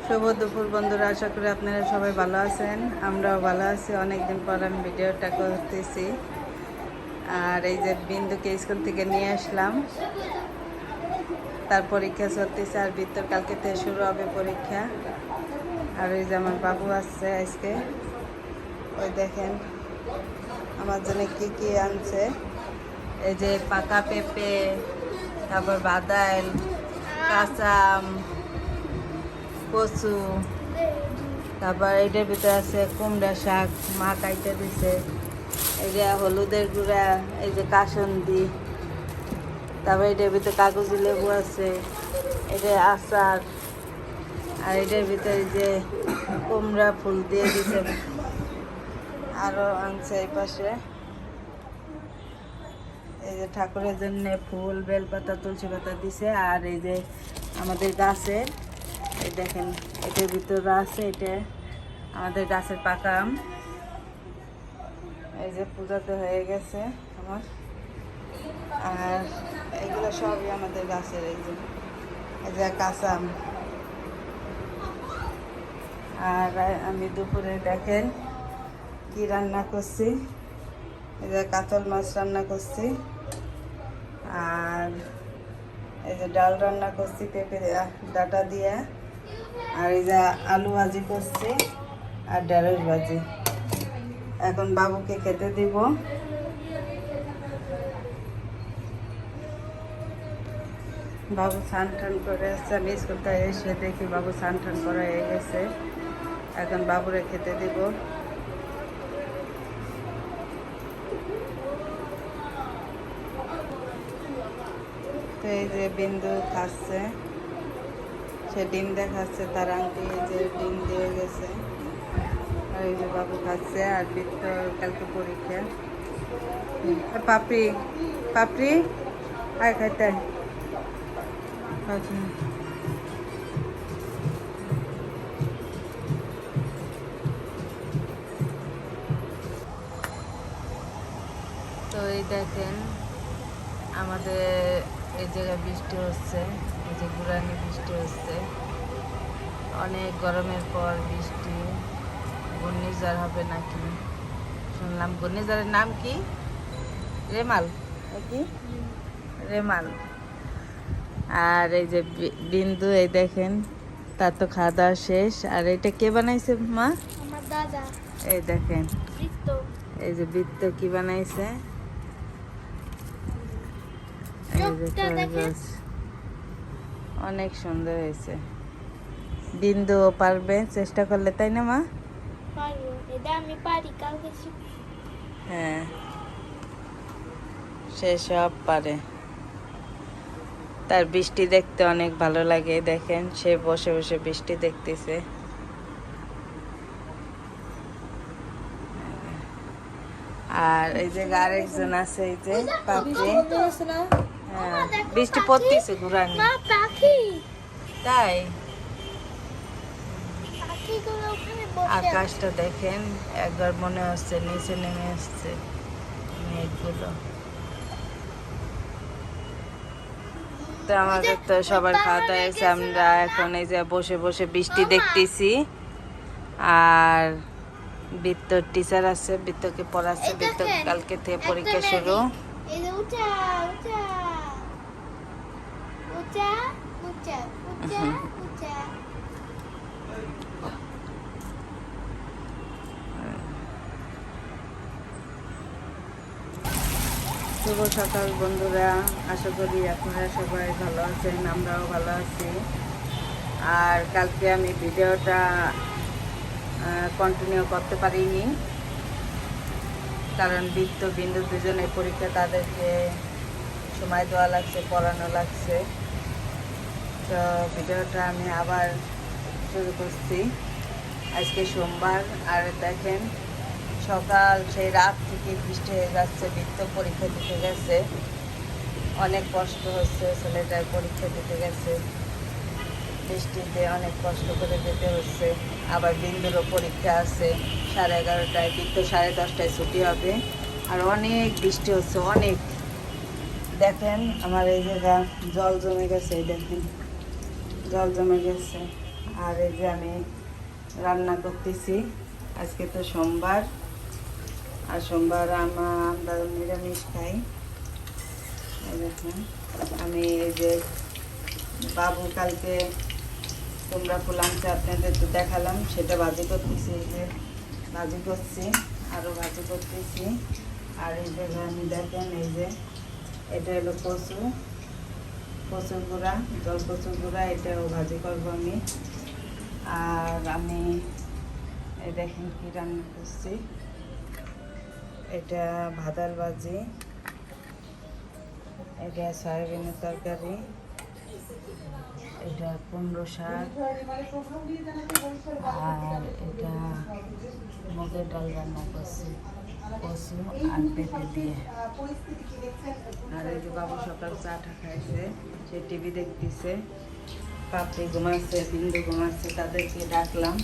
শুভ দুপুর বন্ধুরা, আশা করি আপনারা সবাই ভালো আছেন। আমরাও ভালো আছি। অনেকদিন পর আমি ভিডিওটা করতেছি। আর এই যে বিন্দুকে স্কুল থেকে নিয়ে আসলাম, তার পরীক্ষা চলতেছে। আর বিত্তর কালকে থেকে শুরু হবে পরীক্ষা। আর এই যে আমার বাবু আসছে আজকে, ওই দেখেন আমার জন্য কি কি আনছে। এই যে পাকা পেঁপে, তারপর বাদাম, কাঁচা আম, কচু, তারপর এটার ভিতরে আছে কুমড়া শাক, মা কাইতে দিছে। এই যে হলুদের গুঁড়া, এই যে কাসুন্দি, তারপর এটার ভিতরে কাগজি লেবু আছে, এটা আচার। আর এটার ভিতরে যে কুমড়া ফুল দিয়ে দিছে। আরও আনছে এই পাশে, এই যে ঠাকুরের জন্য ফুল, বেলপাতা, তুলসী পাতা দিছে। আর এই যে আমাদের গাছের, এই দেখেন এটার ভিতরে আছে, এটা আমাদের গাছের পাকা আম। এই যে পূজাতে হয়ে গেছে আমার। আর এগুলো সবই আমাদের গাছের। এই যে কাঁচা আম। আর আমি দুপুরে দেখেন কি রান্না করছি। এই যে কাতল মাছ রান্না করছি, আর এই যে ডাল রান্না করছি পেঁপে ডাটা দিয়ে, আর এই যে আলু ভাজি করছি, আর ঢেঁড়স ভাজি। এখন বাবুকে খেতে দিব। বাবু স্নান টান করে আসছে। আমি স্কুল থেকে এসে দেখি বাবু স্নান টান করা হয়ে গেছে। এখন বাবুরে খেতে দিব। তো এই যে বিন্দু খাচ্ছে, সে ডিম দেখাচ্ছে, তার আংটি এই যে ডিম দিয়ে গেছে। আর এই যে বাবু খাচ্ছে। আর বৃত্ত কালকে পরীক্ষা। পাপড়ি পাপড়ি আয় খাইতে আয়। আচ্ছা, তো এই দেখেন আমাদের এই জায়গায় বৃষ্টি হচ্ছে। এই যে গুড়ানি বৃষ্টি হচ্ছে, অনেক গরমের পর বৃষ্টি। ঘূর্ণিঝড় হবে নাকি শুনলাম। ঘূর্ণিঝড়ের নাম কি? রেমাল। কি রেমাল। আর এই যে বিন্দু, এই দেখেন তার তো খাওয়া দাওয়া শেষ। আর এটা কে বানাইছে মা? আমার দাদা। এই দেখেন বৃত্ত। এই যে বৃত্ত কি বানাইছে। এই যে খরগোশ, অনেক সুন্দর হয়েছে। বিন্দু পারবে চেষ্টা করলে, তাই না মা? পারবো, এটা আমি পারি, কালকে শিখবো। হ্যাঁ, সে সব পারে। তার বৃষ্টি দেখতে অনেক ভালো লাগে। দেখেন সে বসে বসে বৃষ্টি দেখতেছে। আর এই যে আরেকজন আছে, এই যে পাপড়ি। হ্যাঁ, বৃষ্টি পড়তেছে ঘুরানি। মা, পাখি। তাই পাখিগুলো ওখানে বসে আছে। আকাশটা দেখেন, একবার মনে হচ্ছে নিচে নেমে আসছে মেঘগুলো। তো আমাদের তো সবার খাওয়া দাওয়া হয়েছে। আমরা এখন এই যে বসে বসে বৃষ্টি দেখতেছি। আর বৃত্তর টিচার আছে, বৃত্তকে পড়াচ্ছে। বৃত্ত কালকে থেকে পরীক্ষা শুরু। এই যে উঁচা উঁচা উঁচা উঁচা উঁচা উঁচা। শুভ সকাল বন্ধুরা, আশা করি আপনারা সবাই ভালো আছেন, আমরাও ভালো আছি। আর কালকে আমি ভিডিওটা কন্টিনিউ করতে পারিনি, কারণ বৃত্ত বিন্দু দুজনের পরীক্ষা, তাদেরকে সময় দেওয়া লাগছে, পড়ানো লাগছে। তো ভিডিওটা আমি আবার শুরু করছি। আজকে সোমবার। আর দেখেন সকাল সেই রাত থেকে বৃষ্টি হয়ে যাচ্ছে। বৃত্ত পরীক্ষা দিতে গেছে, অনেক কষ্ট হচ্ছে। ছেলেটার পরীক্ষা দিতে গেছে, বৃষ্টিতে অনেক কষ্ট করে যেতে হচ্ছে। আবার বিন্দুরও পরীক্ষা আছে 11:30টায়, বৃত্ত 10:30টায় ছুটি হবে। আর অনেক বৃষ্টি হচ্ছে, অনেক। দেখেন আমার এই জায়গা জল জমে গেছে, এই দেখেন জল জমে গেছে। আর এই যে আমি রান্না করতেছি। আজকে তো সোমবার, আর সোমবার আমরা নিরামিষ খাই। এই দেখুন, আমি এই যে বাবু কালকে তোমরা পোলামছে আপনাদের তো দেখালাম, সেটা ভাজি করতেছি। এই যে ভাজি করছি, আরও ভাজি করতেছি। আর এই যে আমি দেখেন, এই যে এটা হলো কচুর গুঁড়া, জল কচুর গুঁড়া, এটাও ভাজি করবো আমি। আর আমি এই দেখেন কি রান্না করছি, এটা ভাদাল ভাজি, এটা সয়াবিনের তরকারি, এটা কুমড়ো শাক, আর এটা মুগের ডাল রান্না করছি কচু আর পেঁপে দিয়ে। আর এই যে বাবু সকাল চাটা খাইছে, সে টিভি দেখতেছে। পাপড়ি ঘুমাচ্ছে, বিন্দু ঘুমাচ্ছে, তাদেরকে ডাকলাম।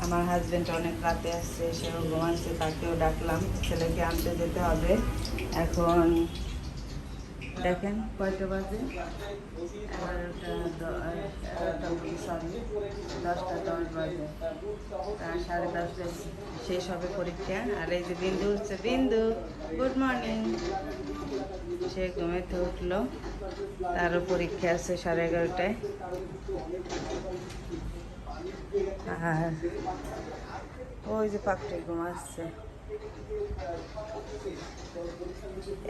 আমার হাজব্যান্ড অনেক রাতে আসছে, সেও ঘুমাচ্ছে, তাকেও ডাকলাম। ছেলেকে আনতে যেতে হবে। এখন দেখেন কয়টা বাজে, 10:10 বাজে, 10:30 শেষ হবে পরীক্ষা। আর এই যে বিন্দু হচ্ছে, বিন্দু গুড মর্নিং, সে ঘুমেতে উঠলো, তারও পরীক্ষা আছে 11:30টায়। আর ওই যে পাখি ঘুমাচ্ছে।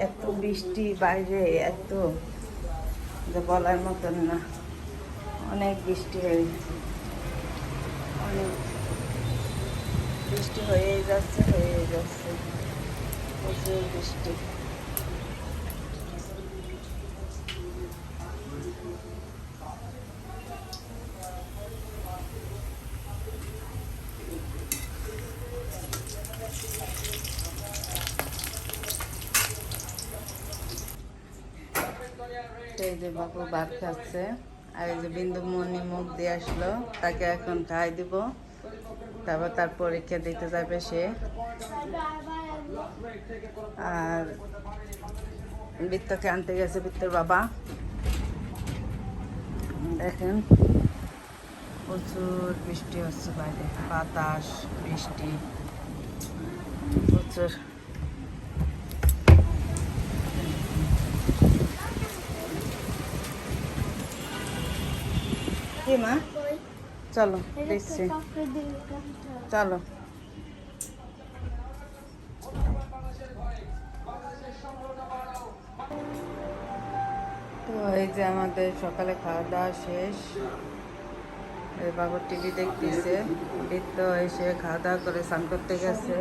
এত বৃষ্টি বাইরে, এত যে বলার মতন না, অনেক বৃষ্টি হয়েছে, অনেক বৃষ্টি হয়েই যাচ্ছে, প্রচুর বৃষ্টি। এই যে বাবু ভাত খাচ্ছে, আর এই যে বিন্দু মনি মুখ দিয়ে আসলো, তাকে এখন খাই দিব, তারপর তার পরীক্ষা দিতে যাবে সে। আর বৃত্তকে আনতে গেছে বৃত্তর বাবা। দেখেন প্রচুর বৃষ্টি হচ্ছে বাইরে, বাতাস, বৃষ্টি প্রচুর। কি মা, চলো দিচ্ছি, চলো। তো এই যে আমাদের সকালে খাওয়া দাওয়া শেষ। এই বাবু টিভি দেখতেছে, বৃত্ত এসে খাওয়া দাওয়া করে স্নান করতে গেছে।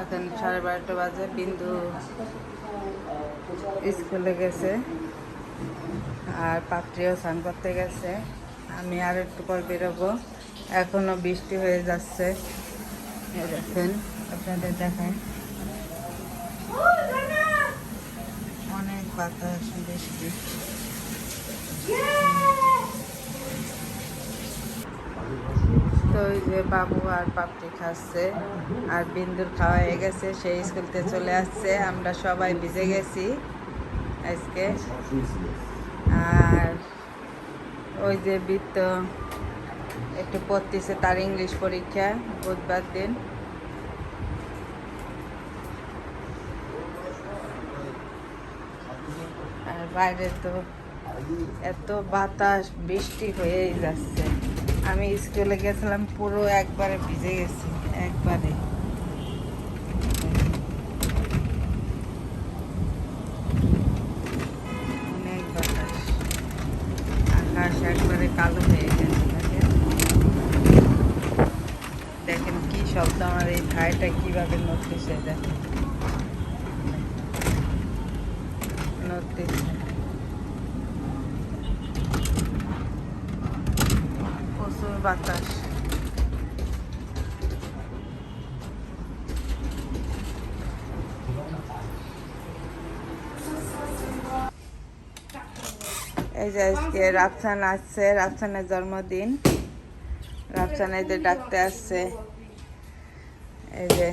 এখন 12:30 বাজে, বিন্দু স্কুলে গেছে, আর পাত্রীও স্নান করতে গেছে। আমি আর একটু পর বেরোবো, এখনো বৃষ্টি হয়ে যাচ্ছে। দেখেন, আপনাদের দেখায় অনেক বাতাস, বৃষ্টি। তো ওই যে বাবু আর পাপড়ি খাচ্ছে, আর বিন্দুর খাওয়া হয়ে গেছে, সেই স্কুল থেকে চলে আসছে। আমরা সবাই ভিজে গেছি আজকে। আর ওই যে বৃত্ত একটু পড়তেছে, তার ইংলিশ পরীক্ষা বুধবার দিন। আর বাইরে তো এত বাতাস, বৃষ্টি হয়েই যাচ্ছে। আমি স্কুলে গেছিলাম, পুরো একবারে ভিজে গেছি, একবারে। অনেক বাতাস, আকাশ একবারে কালো হয়ে গেছে। দেখেন কি শব্দ, আমার এই ভাইটা কিভাবে নড়তেছে, দেখেন নড়তেছে। প্রচুর বাতাস। এই যে আজকে রাফসান আসছে, রাফসানের জন্মদিন। রাফসান এই যে ডাকতে আসছে। এই যে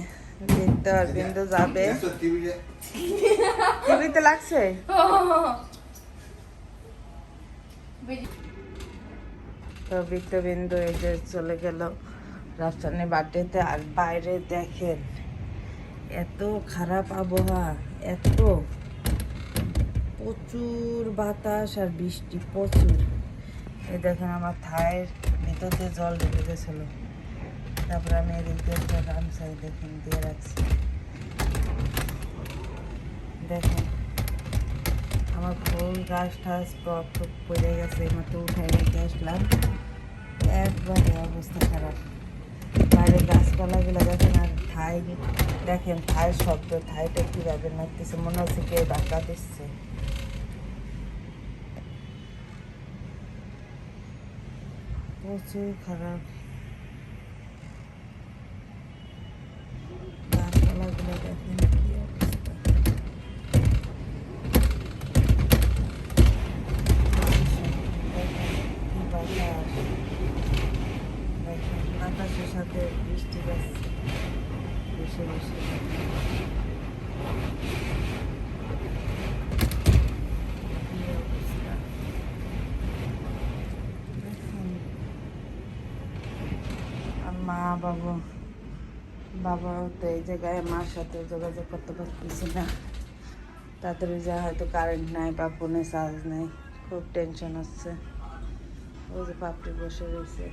বিন্দু যাবে, টিভিতে লাগছে। তো বৃত্তবিন্দু এই যে চলে গেল রাফসানের বার্থডেতে। আর বাইরে দেখেন এত খারাপ আবহাওয়া, এত প্রচুর বাতাস আর বৃষ্টি প্রচুর। এই দেখেন আমার থায়ের ভিতর দিয়ে জল ঢুকে গেছিল, তারপরে আমি এদিক দিয়ে একটা গামছাই দেখেন দিয়ে রাখছি। দেখেন আমার ফুল গাছ টাছ টপ টপ পড়ে গেছে, মাত্র উঠে রেখে আসলাম, একবারে অবস্থা খারাপ। বাইরে গাছপালাগুলো দেখেন আর থাই দেখেন, থায়ের শব্দ, থাইটা কীভাবে নাচতেছে, মনে হচ্ছে কেউ ধাক্কা দিচ্ছে। প্রচুর খারাপ গাছপালাগুলো দেখেন কি অবস্থা। আকাশের সাথে বৃষ্টি যাচ্ছে বসে বসে। কি অবস্থা দেখেন। আর মা বাবাও তো এই জায়গায় মার সাথে যোগাযোগ করতে পারতেছি না, তাড়াতাড়ি যা হয়তো কারেন্ট নাই বা ফোনে চার্জ নেই, খুব টেনশন হচ্ছে। ওই যে পাপড়ি বসে রয়েছে,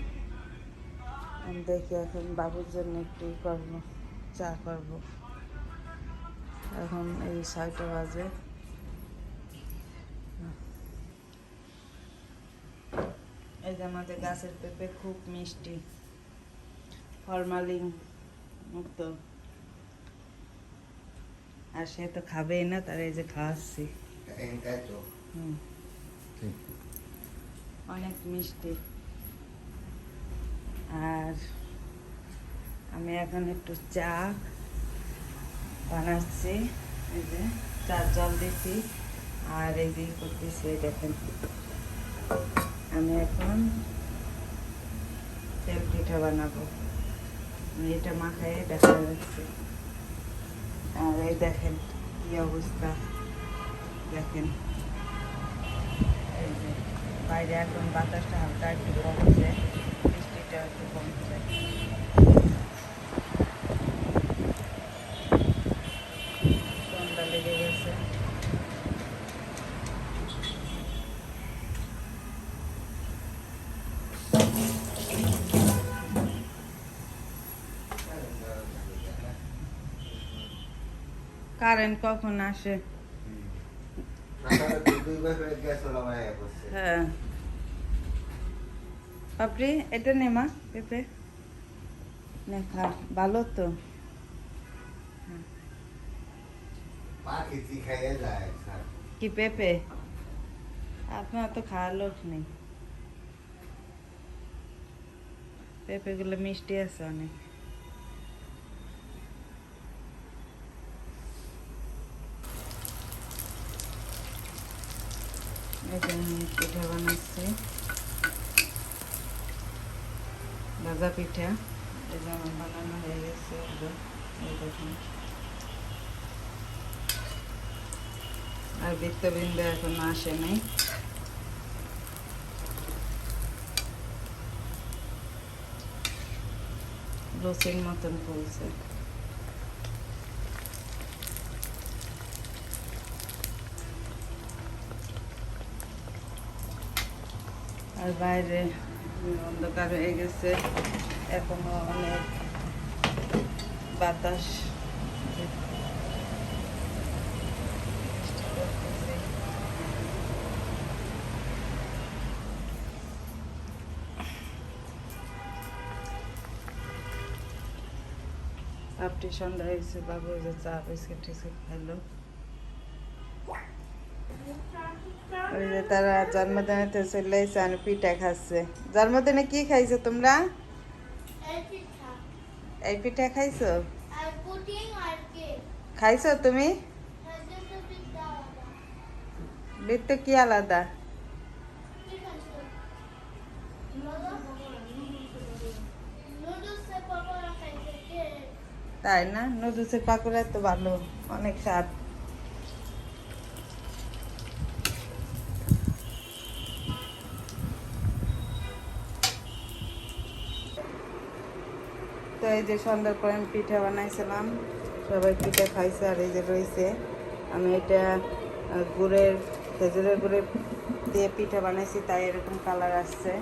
আমি দেখি এখন বাবুর জন্য একটু করবো, চা করবো। এখন এই 6টা বাজে। এই যে আমাদের গাছের পেঁপে খুব মিষ্টি, ফরমালিন মুক্ত, আর সে তো খাবেই না, তার এই যে খাওয়াচ্ছি। হুম, অনেক মিষ্টি। আর আমি এখন একটু চা বানাচ্ছি, এই যে চা জল দিচ্ছি আর এই যে করতেছি। দেখেন আমি এখন তেল পিঠা বানাবো, এটা মাখায় দেখা যাচ্ছে। আর এই দেখেন কি অবস্থা, দেখেন এই যে বাইরে এখন বাতাসটা হালকা একটু কমছে, বৃষ্টিটা একটু কমছে। ঠান্ডা লেগে গেছে। কারেন্ট কখন আসে? হ্যাঁ পাপড়ি এটা নে মা, পেঁপে নে খা, ভালো তো। কি পেঁপে? আপনার তো খাওয়ার লোক নেই। পেঁপেগুলো মিষ্টি আছে অনেক। এটা আমি পিঠা বানাচ্ছি, ভাজা পিঠা। এই যে আমার বানানো হয়ে গেছে। এই দেখুন, আর বৃত্তবিন্দু এখনো আসে নাই। লুচির মতন ফুলছে। আর বাইরে অন্ধকার হয়ে গেছে, এখনো অনেক বাতাস। আপনি সন্ধ্যা হয়েছে, বাবু যে চা বিস্কিট টিস্কিট খাইলো। ওই যে তারা জন্মদিনে চলে এসে আর পিঠা খাচ্ছে। জন্মদিনে কি খাইছো তোমরা? এই পিঠা খাইছো? খাইছো তুমি? বৃত্ত কি আলাদা? তাই না? নুডলসের পাকোড়া তো ভালো, অনেক স্বাদ। এই যে সন্ধ্যার পরে আমি পিঠা বানাইছিলাম, সবাই পিঠা খাইছে। আর এই যে রয়েছে, আমি এটা খেজুরের গুড়ের দিয়ে পিঠা বানাইছি, তাই এরকম কালার আসছে।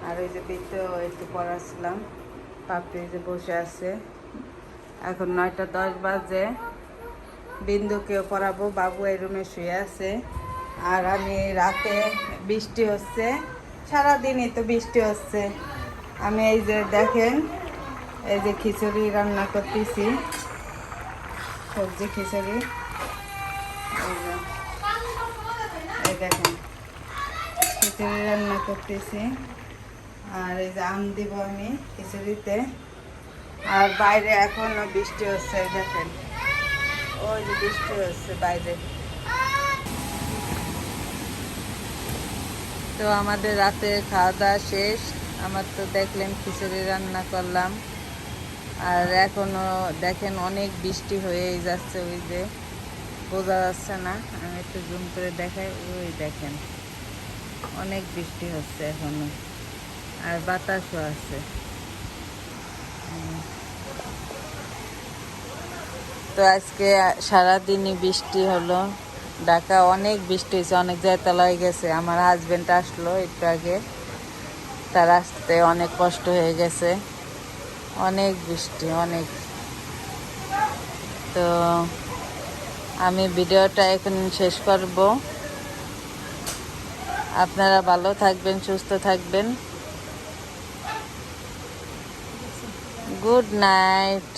আর ওই যে পিঠেও একটু পড়াছিলাম, পাপড়ি যে বসে আছে। এখন 9:10 বাজে, বিন্দুকেও পড়াবো, বাবু এই রুমে শুয়ে আছে। আর আমি রাতে, বৃষ্টি হচ্ছে, সারাদিনই তো বৃষ্টি হচ্ছে। আমি এই যে দেখেন, এই যে খিচুড়ি রান্না করতেছি, সবজি খিচুড়ি। এই দেখেন খিচুড়ি রান্না করতেছি। আর এই যে আম দিব আমি খিচুড়িতে। আর বাইরে এখনো বৃষ্টি হচ্ছে, এই দেখেন ওই যে বৃষ্টি হচ্ছে বাইরে। তো আমাদের রাতে খাওয়া দাওয়া শেষ। আমার তো দেখলেন খিচুড়ি রান্না করলাম। আর এখনো দেখেন অনেক বৃষ্টি হয়েই যাচ্ছে, ওই যে বোঝা যাচ্ছে না, আমি একটু জুম করে দেখাই, ওই দেখেন অনেক বৃষ্টি হচ্ছে এখনো, আর বাতাসও আছে। তো আজকে সারাদিনই বৃষ্টি হলো, ঢাকা অনেক বৃষ্টি হয়েছে, অনেক জায়গায় তলা হয়ে গেছে। আমার হাজবেন্ড আসলো একটু আগে, তার আসতে অনেক কষ্ট হয়ে গেছে, অনেক বৃষ্টি অনেক। তো আমি ভিডিওটা এখন শেষ করব। আপনারা ভালো থাকবেন, সুস্থ থাকবেন। Good night.